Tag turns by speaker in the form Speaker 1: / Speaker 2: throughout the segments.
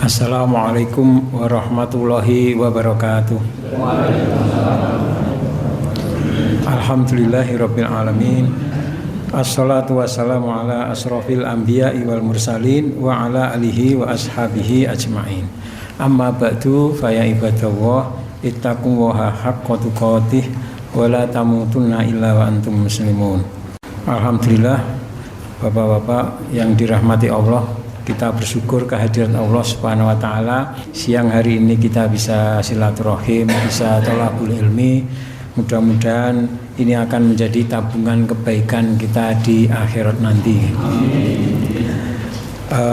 Speaker 1: Assalamualaikum warahmatullahi wabarakatuh. Alhamdulillahirabbil alamin. Assalatu wassalamu ala asrofil anbiya'i wal mursalin wa ala alihi wa ashabihi ajma'in. Amma ba'du fa ya ibadallah ittaqullaha haqqa tuqatih wa la tamutunna illa wa antum muslimun. Alhamdulillah, Bapak-bapak yang dirahmati Allah, kita bersyukur kehadiran Allah Subhanahu wa taala. Siang hari ini kita bisa silaturahim, bisa thalabul ilmi. Mudah-mudahan ini akan menjadi tabungan kebaikan kita di akhirat nanti.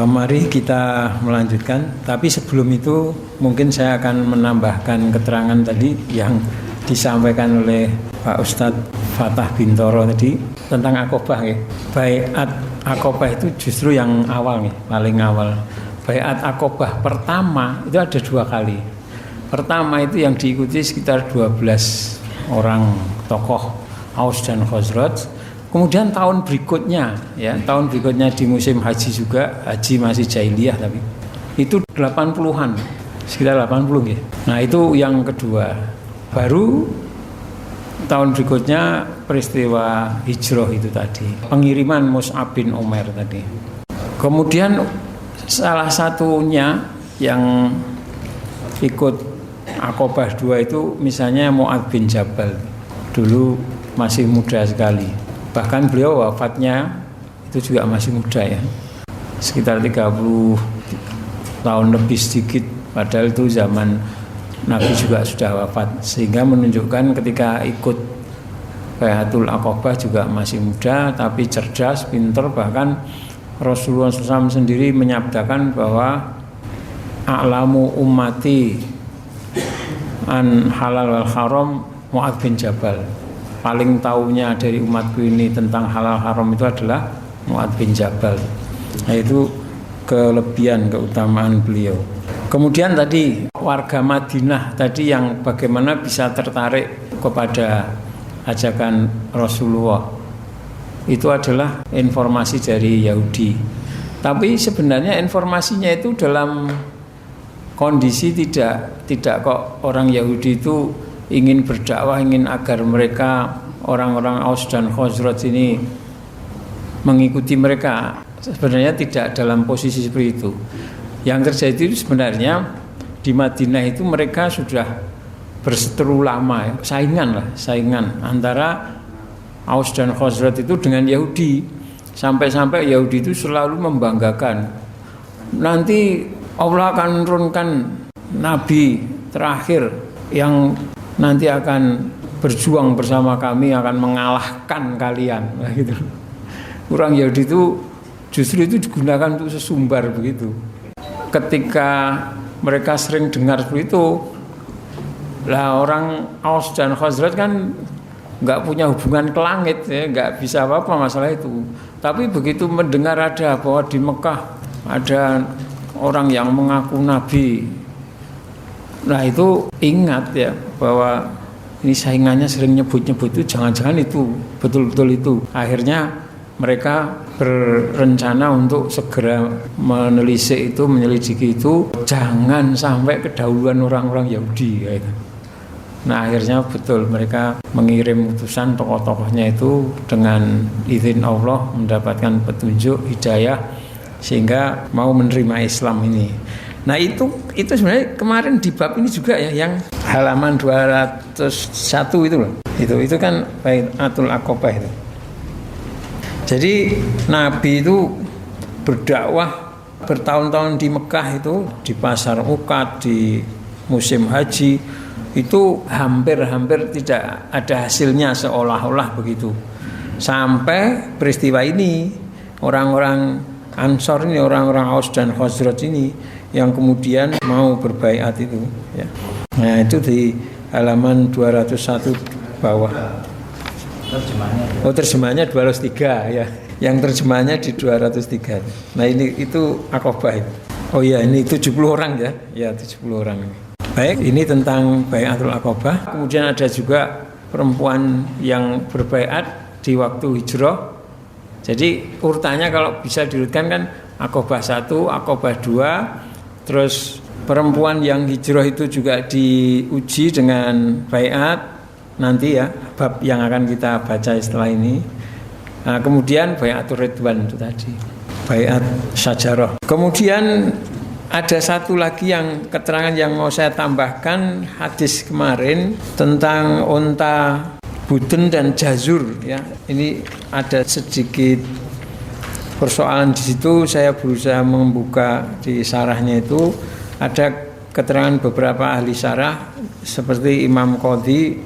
Speaker 1: Mari kita melanjutkan. Tapi sebelum itu mungkin saya akan menambahkan keterangan tadi yang disampaikan oleh Pak Ustadz Fatah Bintoro tadi tentang akobah ya. Baiat akobah itu justru yang awal nih, paling awal. Baiat akobah pertama itu ada 2 kali. Pertama itu yang diikuti sekitar 12 orang tokoh Aus dan Khazraj. Kemudian tahun berikutnya ya, tahun berikutnya di musim haji juga, haji masih jahiliyah tapi itu 80-an, sekitar 80 ya. Nah, itu yang kedua. Baru tahun berikutnya peristiwa hijrah itu tadi, pengiriman Mus'ab bin Umair tadi. Kemudian salah satunya yang ikut Aqobah 2 itu misalnya Mu'adz bin Jabal. Dulu masih muda sekali. Bahkan beliau wafatnya itu juga masih muda ya. Sekitar 30 tahun lebih sedikit, padahal itu zaman Nabi juga sudah wafat, sehingga menunjukkan ketika ikut Baiatul Aqobah juga masih muda, tapi cerdas, pintar. Bahkan Rasulullah SAW sendiri menyabdakan bahwa a'lamu ummati an halal wal haram Mu'adz bin Jabal. Paling tahunya dari umatku ini tentang halal haram itu adalah Mu'adz bin Jabal. Nah, itu kelebihan, keutamaan beliau. Kemudian tadi warga Madinah tadi yang bagaimana bisa tertarik kepada ajakan Rasulullah, itu adalah informasi dari Yahudi. Tapi sebenarnya informasinya itu dalam kondisi tidak kok orang Yahudi itu ingin berdakwah, ingin agar mereka orang-orang Aus dan Khazraj ini mengikuti mereka. Sebenarnya tidak dalam posisi seperti itu. Yang terjadi itu sebenarnya di Madinah itu mereka sudah berseteru lama ya, saingan antara Aus dan Khazraj itu dengan Yahudi. Sampai-sampai Yahudi itu selalu membanggakan, nanti Allah akan menurunkan nabi terakhir yang nanti akan berjuang bersama kami, akan mengalahkan kalian. Nah, gitu. Orang Yahudi itu justru itu digunakan untuk sesumbar begitu. Ketika mereka sering dengar seperti itu, lah orang Aus dan Khazraj kan nggak punya hubungan ke langit ya, nggak bisa apa-apa masalah itu. Tapi begitu mendengar ada bahwa di Mekah ada orang yang mengaku nabi, nah itu ingat ya bahwa ini saingannya sering nyebut-nyebut itu, jangan-jangan itu betul-betul itu. Akhirnya mereka berencana untuk segera menelisik itu, menyelidiki itu, jangan sampai kedahuluan orang-orang Yahudi gitu. Nah, akhirnya betul mereka mengirim utusan tokoh-tokohnya itu dengan izin Allah mendapatkan petunjuk hidayah sehingga mau menerima Islam ini. Nah, itu sebenarnya kemarin di bab ini juga ya, yang halaman 201 itu loh. Itu kan Baiatul Aqobah itu. Jadi Nabi itu berdakwah bertahun-tahun di Mekah itu, di pasar Uqad, di musim haji itu hampir tidak ada hasilnya, seolah-olah begitu. Sampai peristiwa ini orang-orang Ansor ini, orang-orang Aus dan Khazraj ini yang kemudian mau berbaiat itu ya. Nah, itu di halaman 201 bawah. Terjemahnya 203 ya. Yang terjemahnya di 203. Nah, itu Aqobah itu. Oh iya, ini 70 orang ya. Ya, 70 orang ini. Baik, ini tentang Baiatul Aqobah. Kemudian ada juga perempuan yang berbaiat di waktu hijrah. Jadi urutannya kalau bisa diurutkan kan Aqobah 1, Aqobah 2, Terus perempuan yang hijrah itu juga diuji dengan baiat nanti ya, bab yang akan kita baca setelah ini. Nah, kemudian baiatur ridwan itu tadi, baiat syajarah. Kemudian ada satu lagi yang keterangan yang mau saya tambahkan, hadis kemarin tentang unta buden dan jazur ya. Ini ada sedikit persoalan di situ, saya berusaha membuka di syarahnya itu. Ada keterangan beberapa ahli syarah seperti Imam Qadhi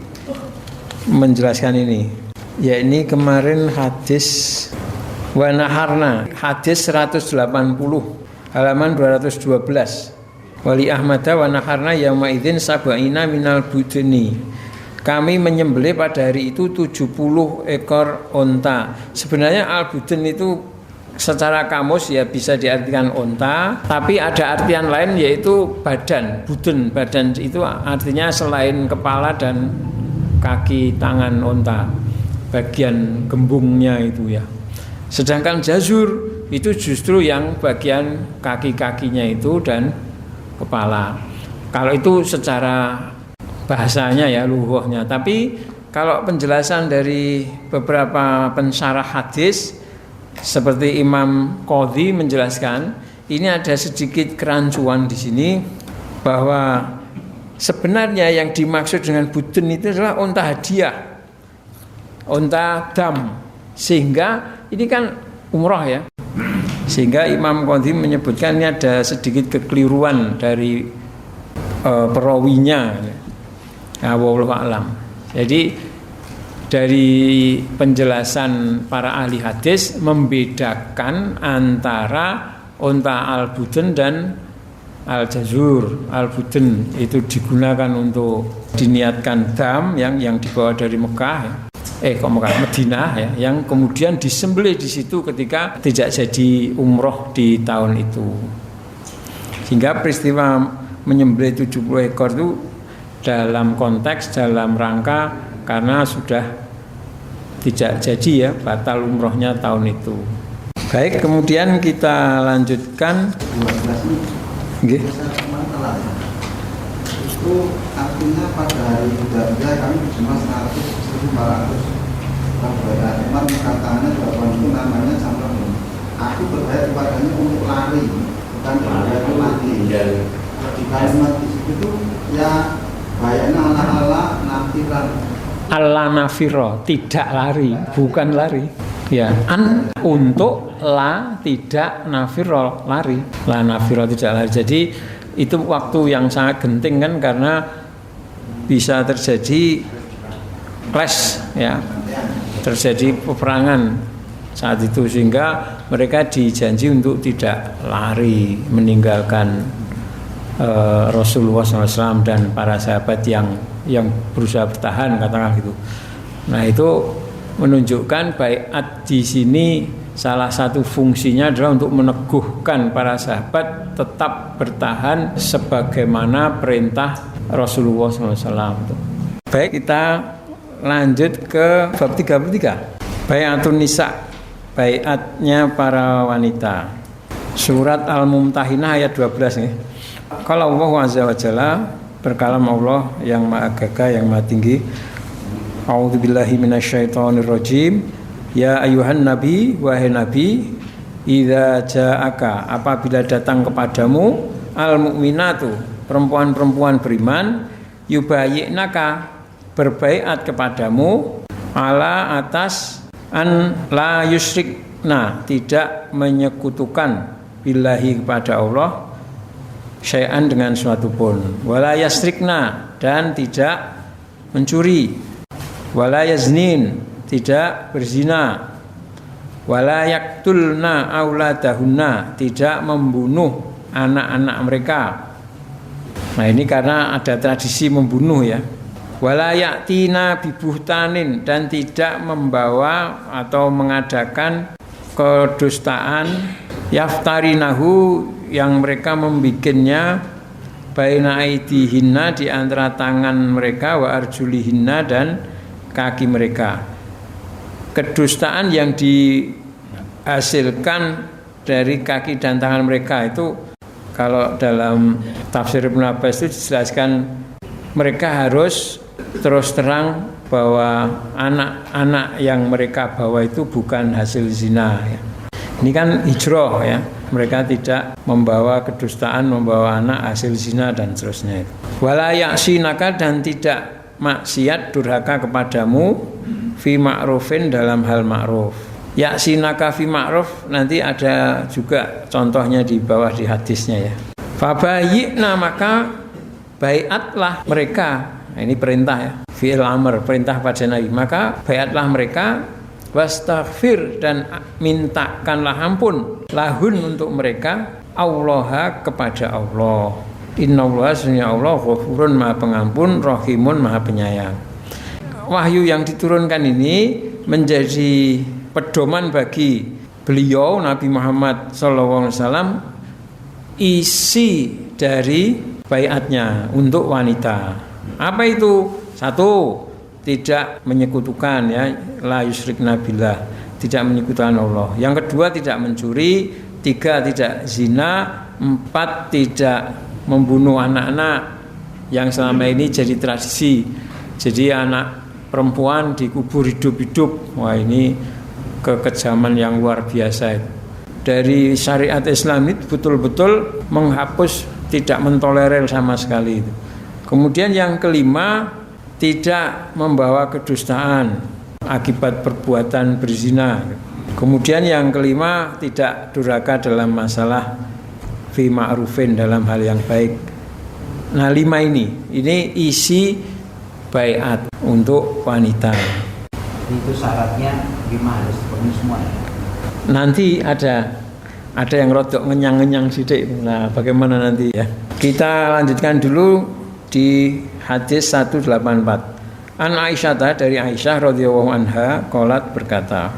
Speaker 1: menjelaskan ini. Ya, ini kemarin hadis wa naharna, hadis 180 halaman 212. Wali Ahmad wa naharna yauma idzin sab'ina minal budni. Kami menyembelih pada hari itu 70 ekor unta. Sebenarnya al-budn itu secara kamus ya bisa diartikan unta, tapi ada artian lain yaitu badan. Budun, badan itu artinya selain kepala dan kaki tangan unta, bagian gembungnya itu ya. Sedangkan jazur itu justru yang bagian kaki-kakinya itu dan kepala. Kalau itu secara bahasanya ya, lughahnya. Tapi kalau penjelasan dari beberapa pensyarah hadis seperti Imam Qadhi menjelaskan, ini ada sedikit kerancuan di sini bahwa sebenarnya yang dimaksud dengan budun itu adalah unta hadiah, unta dam, sehingga ini kan umroh ya, sehingga Imam Qadhi menyebutkan ini ada sedikit kekeliruan dari perawinya. Ya, wallahu a'lam. Jadi dari penjelasan para ahli hadis membedakan antara unta al-budun dan al-jazur. Al-budun itu digunakan untuk diniatkan dam yang dibawa dari Mekah, Madinah ya, yang kemudian disembelih di situ ketika tidak jadi umroh di tahun itu. Sehingga peristiwa menyembelih 70 ekor itu dalam konteks, dalam rangka karena sudah tidak jadi ya, batal umrohnya tahun itu. Baik, kemudian kita lanjutkan. Nggih.
Speaker 2: Itu artinya pada hari Hudzaibiyah kami berjumlah 100.400 berbayar. Umar mengatakannya bahwa itu namanya sama. Aku berbayar kepadanya untuk lari, bukan berbayar untuk mati. Di kalimat di situ ya bayarnya ala nafiran.
Speaker 1: Allah nafiro, tidak lari, bukan lari. Ya, untuk la tidak nafiro, lari. La nafiro tidak lari. Jadi itu waktu yang sangat genting kan, karena bisa terjadi clash ya, terjadi peperangan saat itu, sehingga mereka dijanji untuk tidak lari meninggalkan Rasulullah SAW dan para sahabat yang berusaha bertahan, katakan gitu. Nah, itu menunjukkan baiat di sini salah satu fungsinya adalah untuk meneguhkan para sahabat tetap bertahan sebagaimana perintah Rasulullah SAW. Baik, kita lanjut ke bab 33. Baiatun nisa, baiatnya para wanita. Surat Al-Mumtahinah ayat 12 nih. Kalau Allah Azza wa Jalla, berkalam Allah yang maha gagah, yang maha tinggi. A'udzubillahi minasyaitonirrajim. Ya ayuhan nabi, wahai nabi, idza ja'aka, apabila datang kepadamu al-mu'minatu, perempuan-perempuan beriman, yubayyinaka, berbaiat kepadamu, ala atas an la yusyrikna, tidak menyekutukan billahi kepada Allah syai'an dengan suatu pun, wala yasrikna, dan tidak mencuri, wala yaznin, tidak berzina, wala yaktulna auladahunna, tidak membunuh anak-anak mereka. Nah, ini karena ada tradisi membunuh ya. Wala yatina bibuhtanin, dan tidak membawa atau mengadakan kedustaan, yaftarinahu, yang mereka membikinnya, baina aidihinna, di antara tangan mereka, wa arjulihinna, dan kaki mereka. Kedustaan yang dihasilkan dari kaki dan tangan mereka itu Kalau dalam tafsir Ibnu Abbas itu dijelaskan mereka harus terus terang bahwa anak-anak yang mereka bawa itu bukan hasil zina ya. Ini kan hijrah ya. Mereka tidak membawa kedustaan, membawa anak hasil zina dan seterusnya. Wala ya'sinaka, dan tidak maksiat durhaka kepadamu fi ma'rufin dalam hal ma'ruf. Ya'sinaka fi ma'ruf nanti ada juga contohnya di bawah di hadisnya ya. Fabayyina, maka baiatlah mereka. Nah, ini perintah ya. Fi'il amr, perintah pada Nabi. Maka baiatlah mereka, wastaghfir, dan mintakanlah ampun lahun untuk mereka, Allah, kepada Allah. Innallaha, sesungguhnya Allah, ghafurun, maha pengampun, rahimun, maha penyayang. Wahyu yang diturunkan ini menjadi pedoman bagi beliau Nabi Muhammad SAW, isi dari baiatnya untuk wanita. Apa itu? Satu, tidak menyekutukan ya, la yusyrikna billah, tidak menyekutukan Allah. Yang kedua, tidak mencuri. Tiga, tidak zina. Empat, tidak membunuh anak-anak yang selama ini jadi tradisi. Jadi anak perempuan dikubur hidup-hidup. Wah, ini kekejaman yang luar biasa. Dari syariat Islam itu betul-betul menghapus, tidak mentolerir sama sekali itu. Kemudian yang kelima, tidak membawa kedustaan akibat perbuatan berzina. Kemudian yang kelima, tidak durhaka dalam masalah fi ma'rufin, dalam hal yang baik. Nah, 5 ini isi baiat untuk wanita.
Speaker 3: Itu syaratnya 5 harus dipenuhi semua.
Speaker 1: Nanti ada yang rodok ngenyang-ngenyang sidik. Nah, bagaimana nanti ya? Kita lanjutkan dulu di hadis 184. An Aisyah, dari Aisyah radhiyallahu anha, qalat, berkata,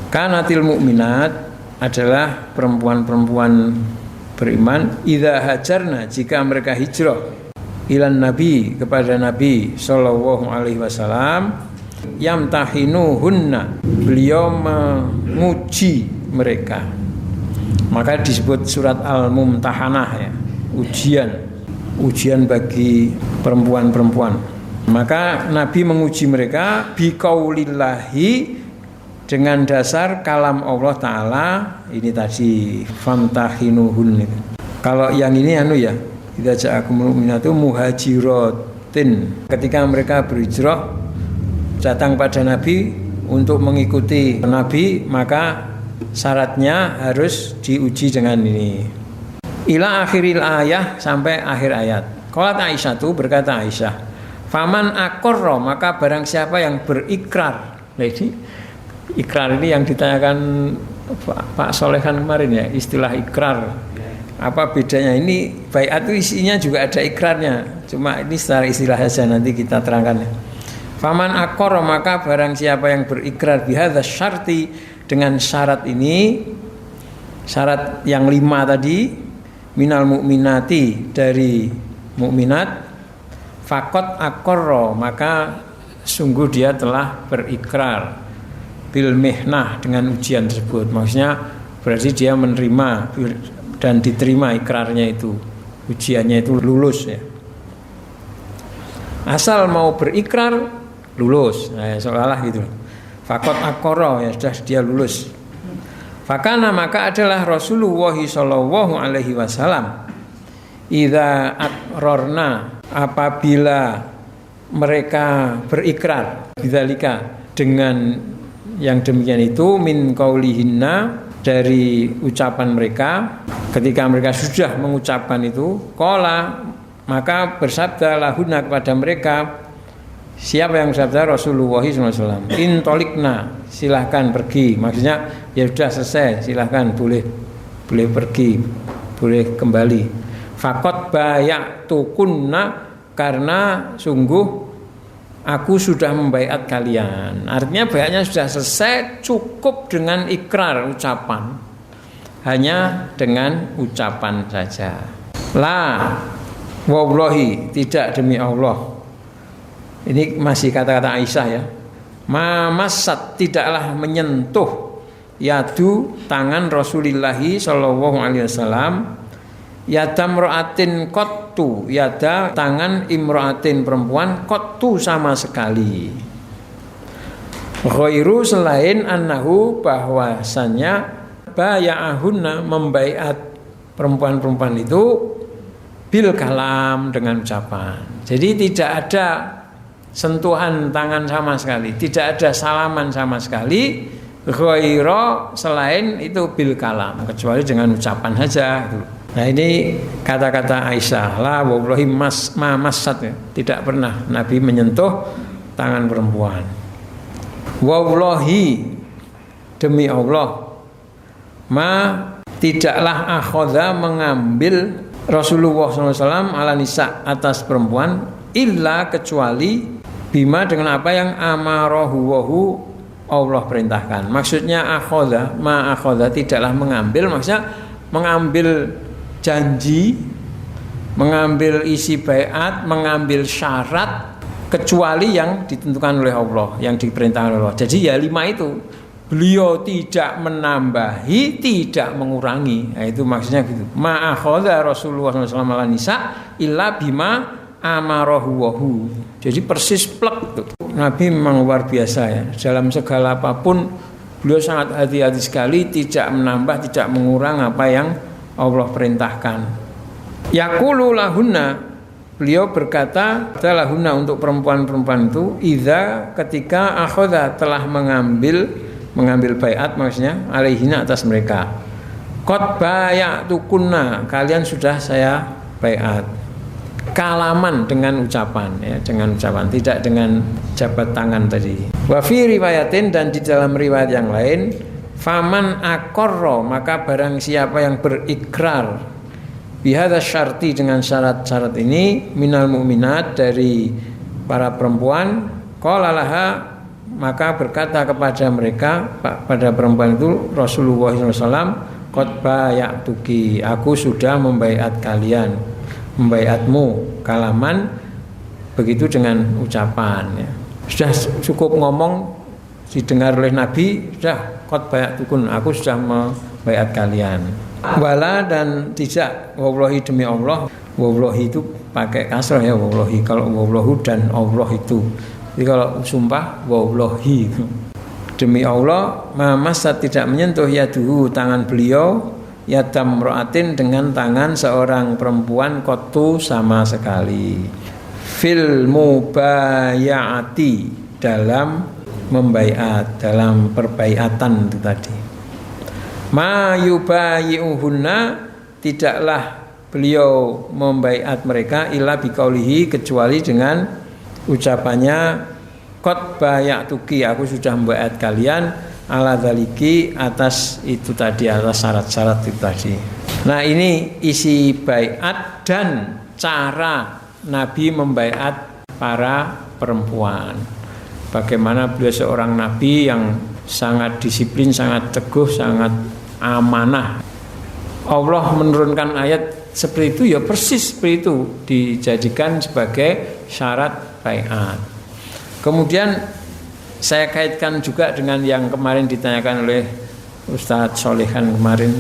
Speaker 1: kanatil mukminat, adalah perempuan-perempuan beriman, idza hajarna, jika mereka hijrah, ilan nabi, kepada Nabi sallallahu alaihi wasallam, yamtahinuhunna, beliau menguji mereka. Maka disebut surat Al-Mumtahanah ya, ujian bagi perempuan-perempuan. Maka Nabi menguji mereka biqaulillahi, dengan dasar kalam Allah Ta'ala. Ini tadi famtahinuhun itu. Kalau yang ini ya, idza ja'akumul mu'minatu muhajiratin, ketika mereka berhijrah datang pada Nabi untuk mengikuti Nabi, maka syaratnya harus diuji dengan ini. Ila akhiril ayah, sampai akhir ayat. Qalat Aisyah, itu berkata Aisyah, faman aqarra, maka barang siapa yang berikrar. Jadi ikrar ini yang ditanyakan Pak Solehan kemarin ya, istilah ikrar. Apa bedanya? Ini baiat itu isinya juga ada ikrarnya, cuma ini secara istilah saja, nanti kita terangkan. Faman aqarra, maka barang siapa yang berikrar bihadza syarti, dengan syarat ini, syarat yang 5 tadi, minal mukminati, dari mukminat, faqat aqarra, maka sungguh dia telah berikrar bil mihnah, dengan ujian tersebut. Maksudnya berarti dia menerima dan diterima ikrarnya itu, ujiannya itu lulus ya. Asal mau berikrar lulus, nah, seolah-olah gitu. Faqat aqarra, ya sudah, dia lulus. Fakana, maka adalah Rasulullah sallallahu alaihi wasallam, idza aqrarna, apabila mereka berikrar, bidzalika, dengan yang demikian itu, min qaulihinna, dari ucapan mereka, ketika mereka sudah mengucapkan itu, qala, maka bersabda lahuna, kepada mereka. Siapa yang bersabda? Rasulullah SAW. Intolikna, silahkan pergi. Maksudnya ya sudah selesai, silahkan, boleh pergi, boleh kembali. Fakot bayatukunna, karena sungguh aku sudah membaiat kalian. Artinya baiatnya sudah selesai, cukup dengan ikrar, ucapan. Hanya dengan ucapan saja. La wallahi, tidak, demi Allah. Ini masih kata-kata Aisyah ya. Mamasat, tidaklah menyentuh, yadu, tangan Rasulillahi sallallahu alaihi wasallam, yada imra'atin qattu, yada tangan imra'atin perempuan qattu sama sekali. Ghairu selain annahu bahwasannya baya'ahunna membaiat perempuan-perempuan itu bil kalam dengan ucapan. Jadi tidak ada sentuhan tangan sama sekali, tidak ada salaman sama sekali. Ghairu selain itu bil kalam, kecuali dengan ucapan saja gitu. Nah ini kata-kata Aisyah, la wallahi masat, tidak pernah Nabi menyentuh tangan perempuan. Wallahi demi Allah, tidaklah akhadha mengambil Rasulullah SAW ala nisa atas perempuan illa kecuali bima dengan apa yang amarahu Allah perintahkan. Maksudnya akhadha tidaklah mengambil, maksudnya mengambil janji, mengambil isi baiat, mengambil syarat kecuali yang ditentukan oleh Allah, yang diperintahkan oleh Allah. Jadi ya 5 itu. Beliau tidak menambahi, tidak mengurangi. Nah, itu maksudnya gitu. Ma akhadha Rasulullah SAW ala nisa illa bima amarahu. Jadi persis plek tuh. Nabi memang luar biasa ya. Dalam segala apapun beliau sangat hati-hati sekali, tidak menambah, tidak mengurang apa yang Allah perintahkan. Yaqulu lahunna, beliau berkata lahunna untuk perempuan-perempuan itu, idza ketika akhadha telah mengambil baiat, maksudnya alaihina atas mereka. Qad bayatukunna, kalian sudah saya baiat. Kalaman dengan ucapan ya, dengan ucapan, tidak dengan jabat tangan tadi. Wa fi riwayatin, dan di dalam riwayat yang lain, faman aqarra, maka barang siapa yang berikrar bihadza syarti dengan syarat-syarat ini minal mu'minat dari para perempuan, qala laha, maka berkata kepada mereka, pada perempuan itu Rasulullah SAW, qad bayatuki, aku sudah membaiat kalian, membaiatmu, kalaman begitu dengan ucapan ya. Sudah cukup ngomong didengar oleh Nabi, sudah qad bayatukun, aku sudah membaiat kalian. Wala, dan tidak, wallahi demi Allah, wallahi itu pakai kasrah ya, wallahi. Kalau wallahu dan Allah itu, jadi kalau sumpah wallahi demi Allah, mamasa tidak menyentuh yaduhu tangan beliau, yadam ra'atin dengan tangan seorang perempuan, qattu sama sekali, fil mubayaati dalam membaiat, dalam perbaiatan itu tadi. Ma yubayi'uhunna, tidaklah beliau membaiat mereka illa biqaulihi, kecuali dengan ucapannya qad bayatuki, aku sudah membaiat kalian, ala dzaliki, atas itu tadi, atas syarat-syarat itu tadi. Nah ini isi baiat dan cara Nabi membaiat para perempuan. Bagaimana beliau seorang Nabi yang sangat disiplin, sangat teguh, sangat amanah. Allah menurunkan ayat seperti itu ya, persis seperti itu dijadikan sebagai syarat baiat. Kemudian saya kaitkan juga dengan yang kemarin ditanyakan oleh Ustadz Solehan kemarin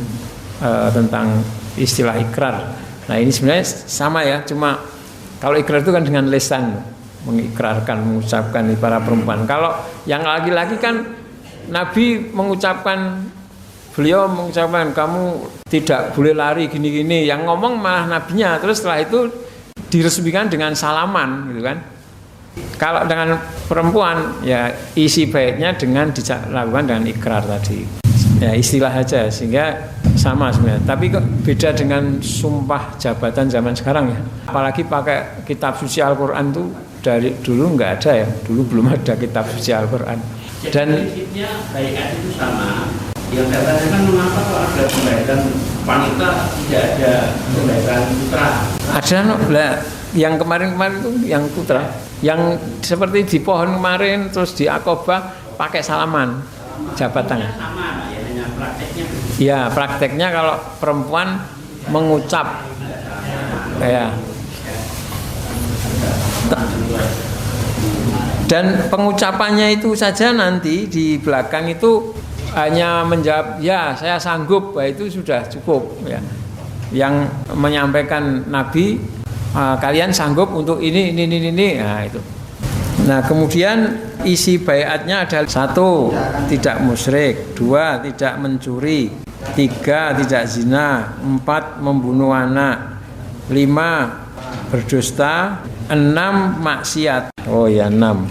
Speaker 1: tentang istilah ikrar. Nah ini sebenarnya sama ya, cuma kalau ikrar itu kan dengan lisan, mengikrarkan, mengucapkan di para perempuan. Kalau yang laki-laki kan Nabi mengucapkan, beliau mengucapkan kamu tidak boleh lari gini-gini, yang ngomong malah nabinya. Terus setelah itu diresmikan dengan salaman gitu kan. Kalau dengan perempuan ya isi baiknya dengan dilakukan dengan ikrar tadi. Ya istilah aja, sehingga sama sebenarnya. Tapi kok beda dengan sumpah jabatan zaman sekarang ya. Apalagi pakai kitab suci Al-Qur'an tuh dari dulu nggak ada ya. Dulu belum ada kitab suci Al-Qur'an. Dan
Speaker 3: prinsipnya baiat itu sama. Yang katanya kan mengapa kalau ada pembaikan wanita tidak ada pembaikan putra?
Speaker 1: Ada yang kemarin-kemarin itu yang putra, yang seperti di pohon kemarin, terus di Aqabah pakai salaman, jabat tangan.
Speaker 3: Sama ya, hanya prakteknya.
Speaker 1: Ya prakteknya kalau perempuan mengucap, ya. Dan pengucapannya itu saja nanti di belakang itu hanya menjawab ya saya sanggup, itu sudah cukup ya. yang menyampaikan Nabi, kalian sanggup untuk ini. Nah, itu. Nah, kemudian isi baiatnya adalah 1. Tidak musyrik, 2. Tidak mencuri, 3. Tidak zina, 4. Membunuh anak, 5. Berdusta, 6. Maksiat. Oh ya, 6.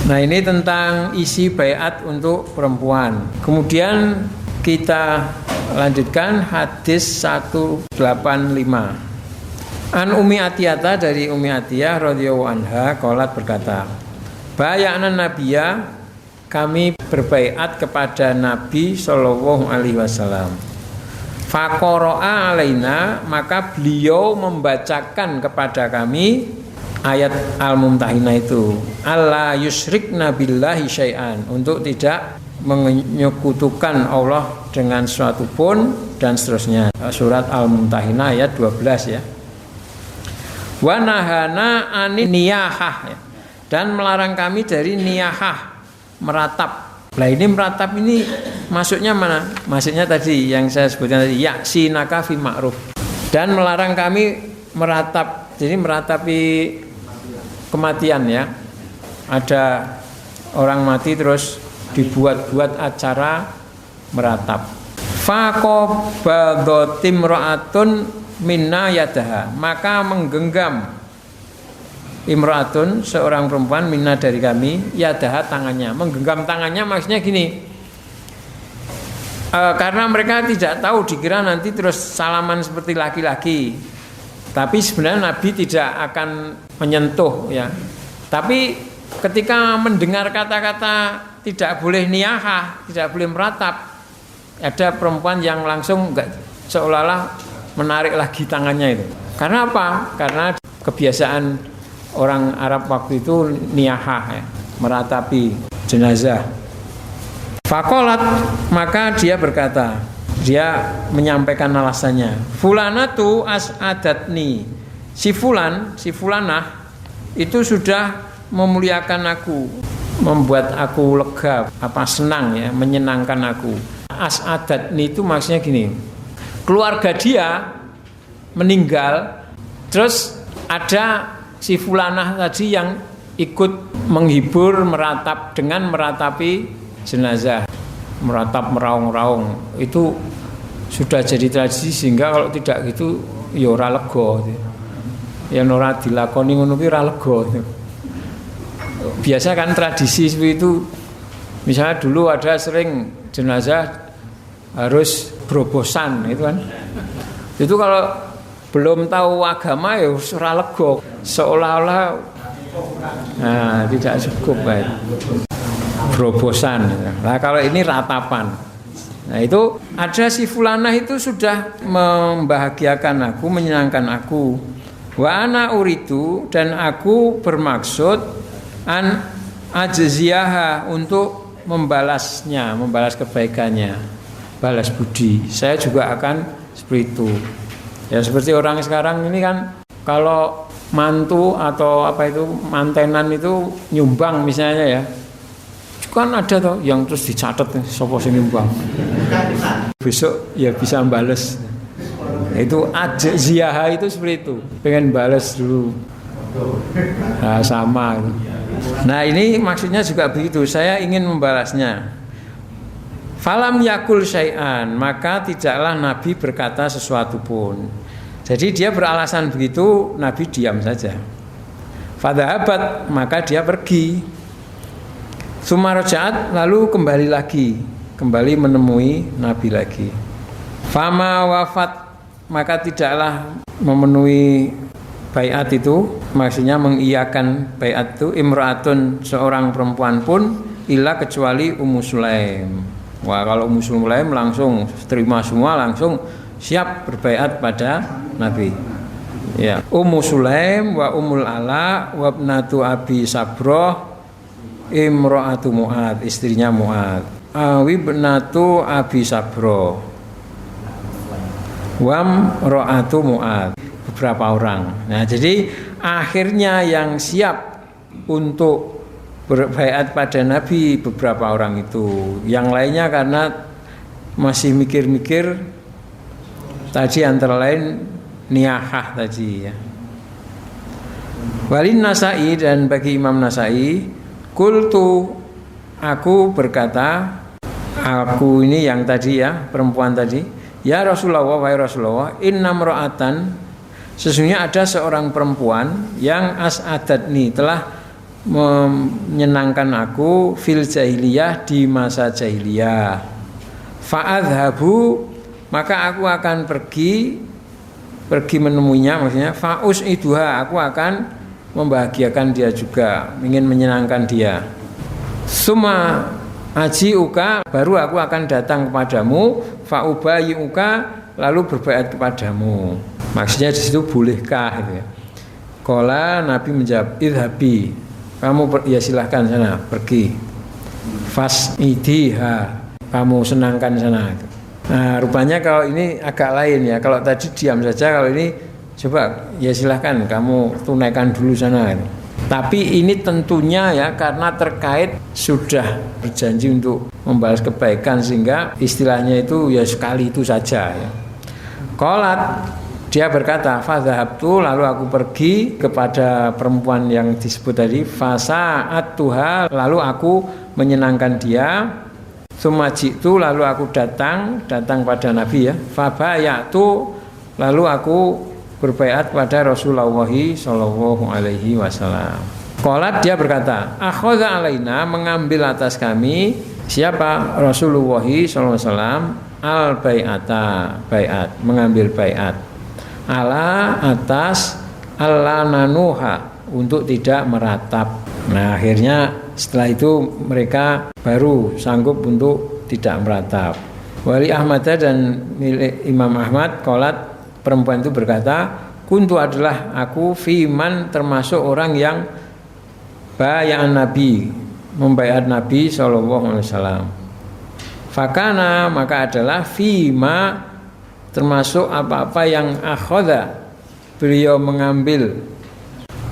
Speaker 1: Nah, ini tentang isi baiat untuk perempuan. Kemudian kita lanjutkan hadis 185. An Ummi Atiyah, dari Ummi Atiyah radhiyallahu anha qalat berkata, bay'ana nabiyya, kami berbaiat kepada Nabi sallallahu alaihi wasallam. Faqara'a alaina, maka beliau membacakan kepada kami ayat Al-Mumtahinah itu, alla yusyrikna billahi syai'an, untuk tidak menyekutukan Allah dengan sesuatu pun, dan seterusnya. Surat Al-Mumtahinah ayat 12 ya. Wa nahana anin niyahah, ya. Dan melarang kami dari niyahah, meratap. Lah ini meratap ini maksudnya mana? Maksudnya tadi yang saya sebutkan tadi, yaksinaka fi ma'ruf. Dan melarang kami meratap. Jadi meratapi kematian ya. Ada orang mati terus dibuat-buat acara meratap. Faqabadotim ra'atun minna yadaha, maka menggenggam imra'atun, seorang perempuan, minna dari kami, yadaha, tangannya. Menggenggam tangannya maksudnya gini, karena mereka tidak tahu, dikira nanti terus salaman seperti laki-laki. Tapi sebenarnya Nabi tidak akan menyentuh ya. Tapi ketika mendengar kata-kata tidak boleh niyahah, tidak boleh meratap, ada perempuan yang langsung enggak, seolah-olah menarik lagi tangannya itu. Karena apa? Karena kebiasaan orang Arab waktu itu niyahah ya, meratapi jenazah. Faqalat, maka dia berkata, dia menyampaikan alasannya. Fulanatu as'adatni, si fulanah itu sudah memuliakan aku, membuat aku lega, senang ya, menyenangkan aku. As'adatni itu maksudnya gini, keluarga dia meninggal, terus ada si fulanah tadi yang ikut menghibur, meratap, dengan meratapi jenazah, meratap, meraung-raung. Itu sudah jadi tradisi, sehingga kalau tidak gitu ya ora lega. Ya ora dilakoni ngono ki ora lega. Biasa kan tradisi seperti itu. Misalnya dulu ada sering jenazah harus berobosan itu kan. Itu kalau belum tahu agama ya ora lega, seolah-olah tidak cukup baik. Berobosan. Nah, kalau ini ratapan. Nah, itu ada si fulanah itu sudah membahagiakan aku, menyenangkan aku. Wa ana uridu, dan aku bermaksud an ajziyaha, untuk membalasnya, membalas kebaikannya, balas budi. Saya juga akan seperti itu. Ya seperti orang sekarang ini kan, kalau mantu atau mantenan itu nyumbang misalnya ya, kan ada toh yang terus dicatat sapa sing nyumbang. Besok ya bisa balas. Itu ajziyaha itu seperti itu, pengen balas dulu. Nah, sama. Nah, ini maksudnya juga begitu, saya ingin membalasnya. Falam yakul syai'an, maka tidaklah Nabi berkata sesuatu pun. Jadi dia beralasan begitu, Nabi diam saja. Fadhahabat, maka dia pergi. Sumarjaat, lalu kembali lagi, kembali menemui Nabi lagi. Fama wafat, maka tidaklah memenuhi baiat itu, maksudnya mengiyakan baiat itu, imra'atun, seorang perempuan pun, illa kecuali Ummu Sulaim. Wah, kalau Ummu Sulaim langsung terima semua, langsung siap berbaiat pada Nabi. Ya, Ummu Sulaim wa Ummul Ala wa ibnatu Abi Sabroh imra'atu Mu'ad, istrinya Mu'ad. Ibnatu Abi Sabroh wam ra'atu Mu'ad, beberapa orang. Nah, jadi akhirnya yang siap untuk berbaiat pada Nabi beberapa orang itu. Yang lainnya karena masih mikir-mikir Tadi antara lain niyahah tadi ya. Walin Nasai, dan bagi Imam Nasai, qultu, aku berkata, aku ini yang tadi ya, perempuan tadi, ya Rasulullah, wahai Rasulullah, inna mra'atan, sesungguhnya ada seorang perempuan yang as'adatni, telah menyenangkan aku fil jahiliyah, di masa jahiliyah. Fa'adhabu, maka aku akan pergi menemuinya, maksudnya fa'us iduha, aku akan membahagiakan dia juga, ingin menyenangkan dia. Summa aji'uka, baru aku akan datang kepadamu, fa'ubayi'uka, lalu berbaiat kepadamu. Maksudnya di situ bolehkah gitu ya. Qala, Nabi menjawab, idhabi, kamu ya silahkan sana pergi. Fas'idiha, kamu senangkan sana gitu. Nah, rupanya kalau ini agak lain ya. Kalau tadi diam saja, kalau ini coba ya silahkan kamu tunaikan dulu sana. Tapi ini tentunya ya karena terkait sudah berjanji untuk membalas kebaikan, sehingga istilahnya itu ya sekali itu saja ya. Qalat, dia berkata, fadhahabtu, lalu aku pergi kepada perempuan yang disebut tadi, fasa'atuha, lalu aku menyenangkan dia. Sumajitu, lalu aku datang pada Nabi ya. Fabayatu, lalu aku berbaiat pada Rasulullah sallallahu alaihi wasallam. Qalat, dia berkata, akhadha alaina, mengambil atas kami, siapa? Rasulullah sallallahu alaihi wasallam, al bai'ata, bai'at, mengambil bai'at, ala, atas, alla nanuha, untuk tidak meratap. Nah, akhirnya setelah itu mereka baru sanggup untuk tidak meratap. Wali Ahmad dan milik Imam Ahmad, qalat, perempuan itu berkata, kuntu, adalah aku, fiman, termasuk orang yang bay'an Nabi, membaiat Nabi SAW. Fakana, maka adalah, fima, termasuk apa-apa yang akhadha, beliau mengambil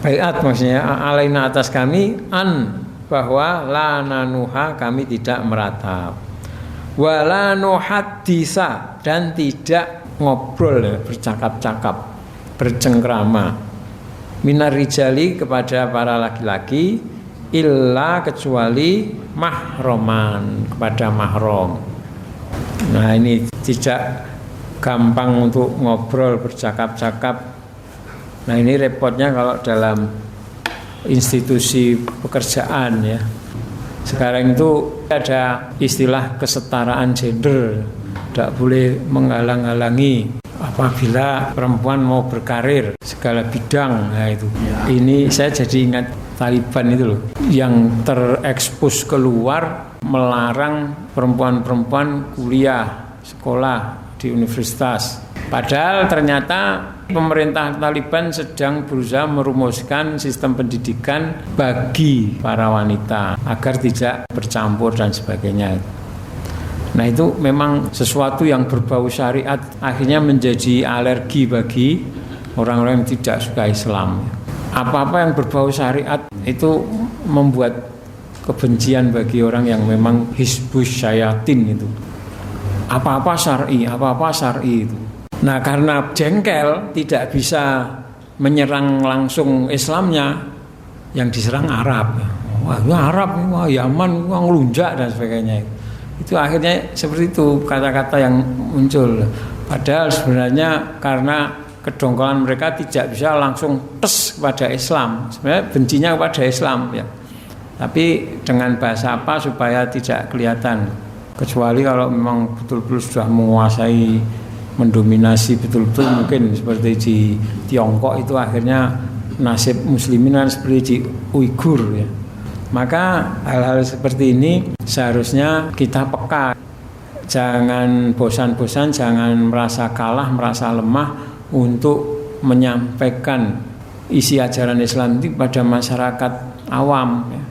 Speaker 1: baiat, maksudnya alaina, atas kami, an, bahwa la nanuha, kami tidak meratap, wala nuhaddisa, dan tidak ngobrol ya, bercakap-cakap, bercengkrama, minar rijali, kepada para laki-laki, illa, kecuali mahroman, kepada mahrom. Nah, ini tidak gampang untuk ngobrol, bercakap-cakap. Nah, ini repotnya kalau dalam institusi pekerjaan ya. Sekarang itu ada istilah kesetaraan gender. Tidak boleh menghalang-halangi apabila perempuan mau berkarir segala bidang. Nah, itu. Ini saya jadi ingat Taliban itu loh, yang terekspos keluar melarang perempuan-perempuan kuliah, sekolah di universitas. Padahal ternyata pemerintah Taliban sedang berusaha merumuskan sistem pendidikan bagi para wanita agar tidak bercampur dan sebagainya. Nah, itu memang sesuatu yang berbau syariat, akhirnya menjadi alergi bagi orang-orang yang tidak suka Islam. Apa-apa yang berbau syariat itu membuat kebencian bagi orang yang memang hizbus syayatin itu. Apa-apa syar'i itu. Nah, karena jengkel tidak bisa menyerang langsung Islamnya, yang diserang Arab. Wah, Arab, wah Yaman, wah ngelunjak dan sebagainya. Itu akhirnya seperti itu kata-kata yang muncul. Padahal sebenarnya karena kedongkolan mereka tidak bisa langsung tes kepada Islam. Sebenarnya bencinya kepada Islam ya. Tapi dengan bahasa apa supaya tidak kelihatan. Kecuali kalau memang betul-betul sudah menguasai, mendominasi betul-betul, mungkin seperti di Tiongkok itu akhirnya nasib muslimin seperti di Uighur ya. Maka hal-hal seperti ini seharusnya kita peka. Jangan bosan-bosan, jangan merasa kalah, merasa lemah untuk menyampaikan isi ajaran Islam itu pada masyarakat awam ya.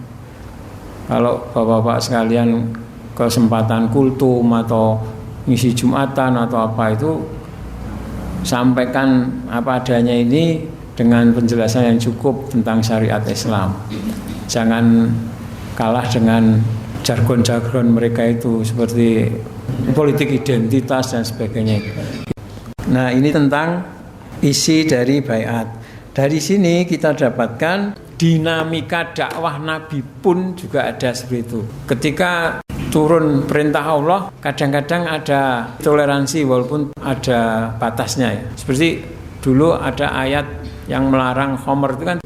Speaker 1: Kalau bapak-bapak sekalian kesempatan kultum atau ngisi Jumatan atau apa itu, sampaikan apa adanya ini dengan penjelasan yang cukup tentang syariat Islam. Jangan kalah dengan jargon-jargon mereka itu seperti politik identitas dan sebagainya. Nah, ini tentang isi dari baiat. Dari sini kita dapatkan dinamika dakwah Nabi pun juga ada seperti itu. Ketika turun perintah Allah, kadang-kadang ada toleransi walaupun ada batasnya ya. Seperti dulu ada ayat yang melarang khamr itu kan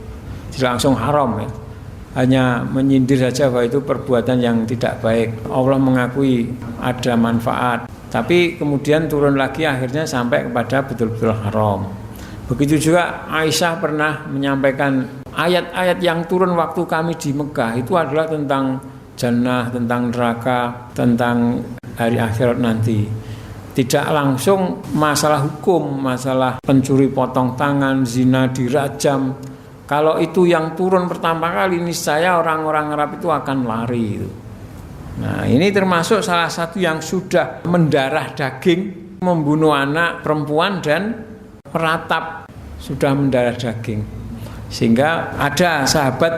Speaker 1: tidak langsung haram ya. Hanya menyindir saja bahwa itu perbuatan yang tidak baik. Allah mengakui ada manfaat, tapi kemudian turun lagi akhirnya sampai kepada betul-betul haram. Begitu juga Aisyah pernah menyampaikan ayat-ayat yang turun waktu kami di Mekah itu adalah tentang jannah, tentang neraka, tentang hari akhirat nanti. Tidak langsung masalah hukum, masalah pencuri potong tangan, zina dirajam. Kalau itu yang turun pertama kali, niscaya orang-orang Arab itu akan lari. Nah, ini termasuk salah satu yang sudah mendarah daging, membunuh anak perempuan dan meratap, sudah mendarah daging. Sehingga ada sahabat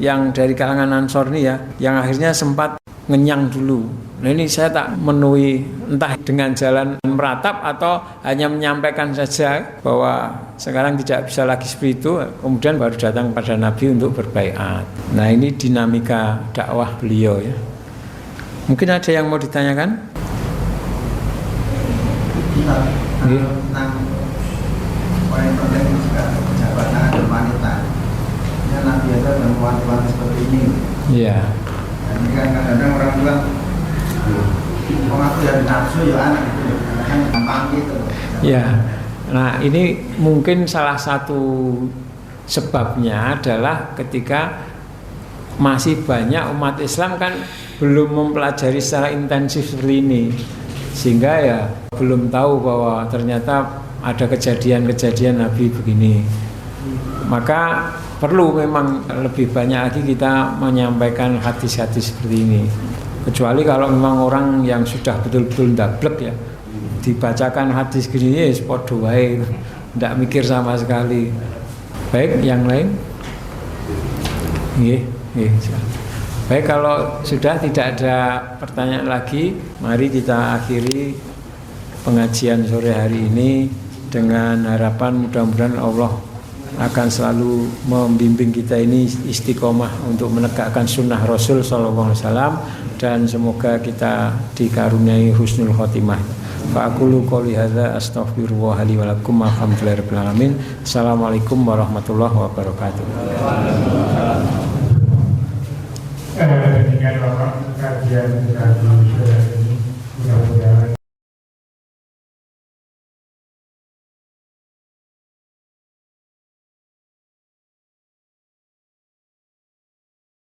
Speaker 1: yang dari kalangan Ansor ini ya, yang akhirnya sempat ngenyang dulu. Nah, ini saya tak menuhi entah dengan jalan meratap atau hanya menyampaikan saja bahwa sekarang tidak bisa lagi seperti itu, kemudian baru datang pada Nabi untuk berbaiat. Nah, ini dinamika dakwah beliau ya. Mungkin ada yang mau ditanyakan?
Speaker 2: Tentang poin penting juga jabatan wanita. Ya, Nabi ada dan wanita seperti ini.
Speaker 1: Iya.
Speaker 2: Ini kan kadang-kadang orang bilang, mengaku dari nafsu ya anak gitu, kadang gampang gitu.
Speaker 1: Ya, nah ini mungkin salah satu sebabnya adalah ketika masih banyak umat Islam kan belum mempelajari secara intensif seperti ini, sehingga ya belum tahu bahwa ternyata ada kejadian-kejadian Nabi begini. Maka perlu memang lebih banyak lagi kita menyampaikan hadis-hadis seperti ini. Kecuali kalau memang orang yang sudah betul-betul ndablek ya, dibacakan hadis gini ya podo wae, tidak mikir sama sekali. Baik, yang lain? Nggih, baik, kalau sudah tidak ada pertanyaan lagi, mari kita akhiri pengajian sore hari ini dengan harapan mudah-mudahan Allah akan selalu membimbing kita ini istiqomah untuk menegakkan sunnah Rasul sallallahu alaihi wasallam, dan semoga kita dikaruniai husnul khotimah. Fa aqulu qouli hadza astaghfirullah li wa lakum alhamdulillahirabbil alamin. Assalamualaikum warahmatullahi wabarakatuh.
Speaker 4: Dengan Bapak kajian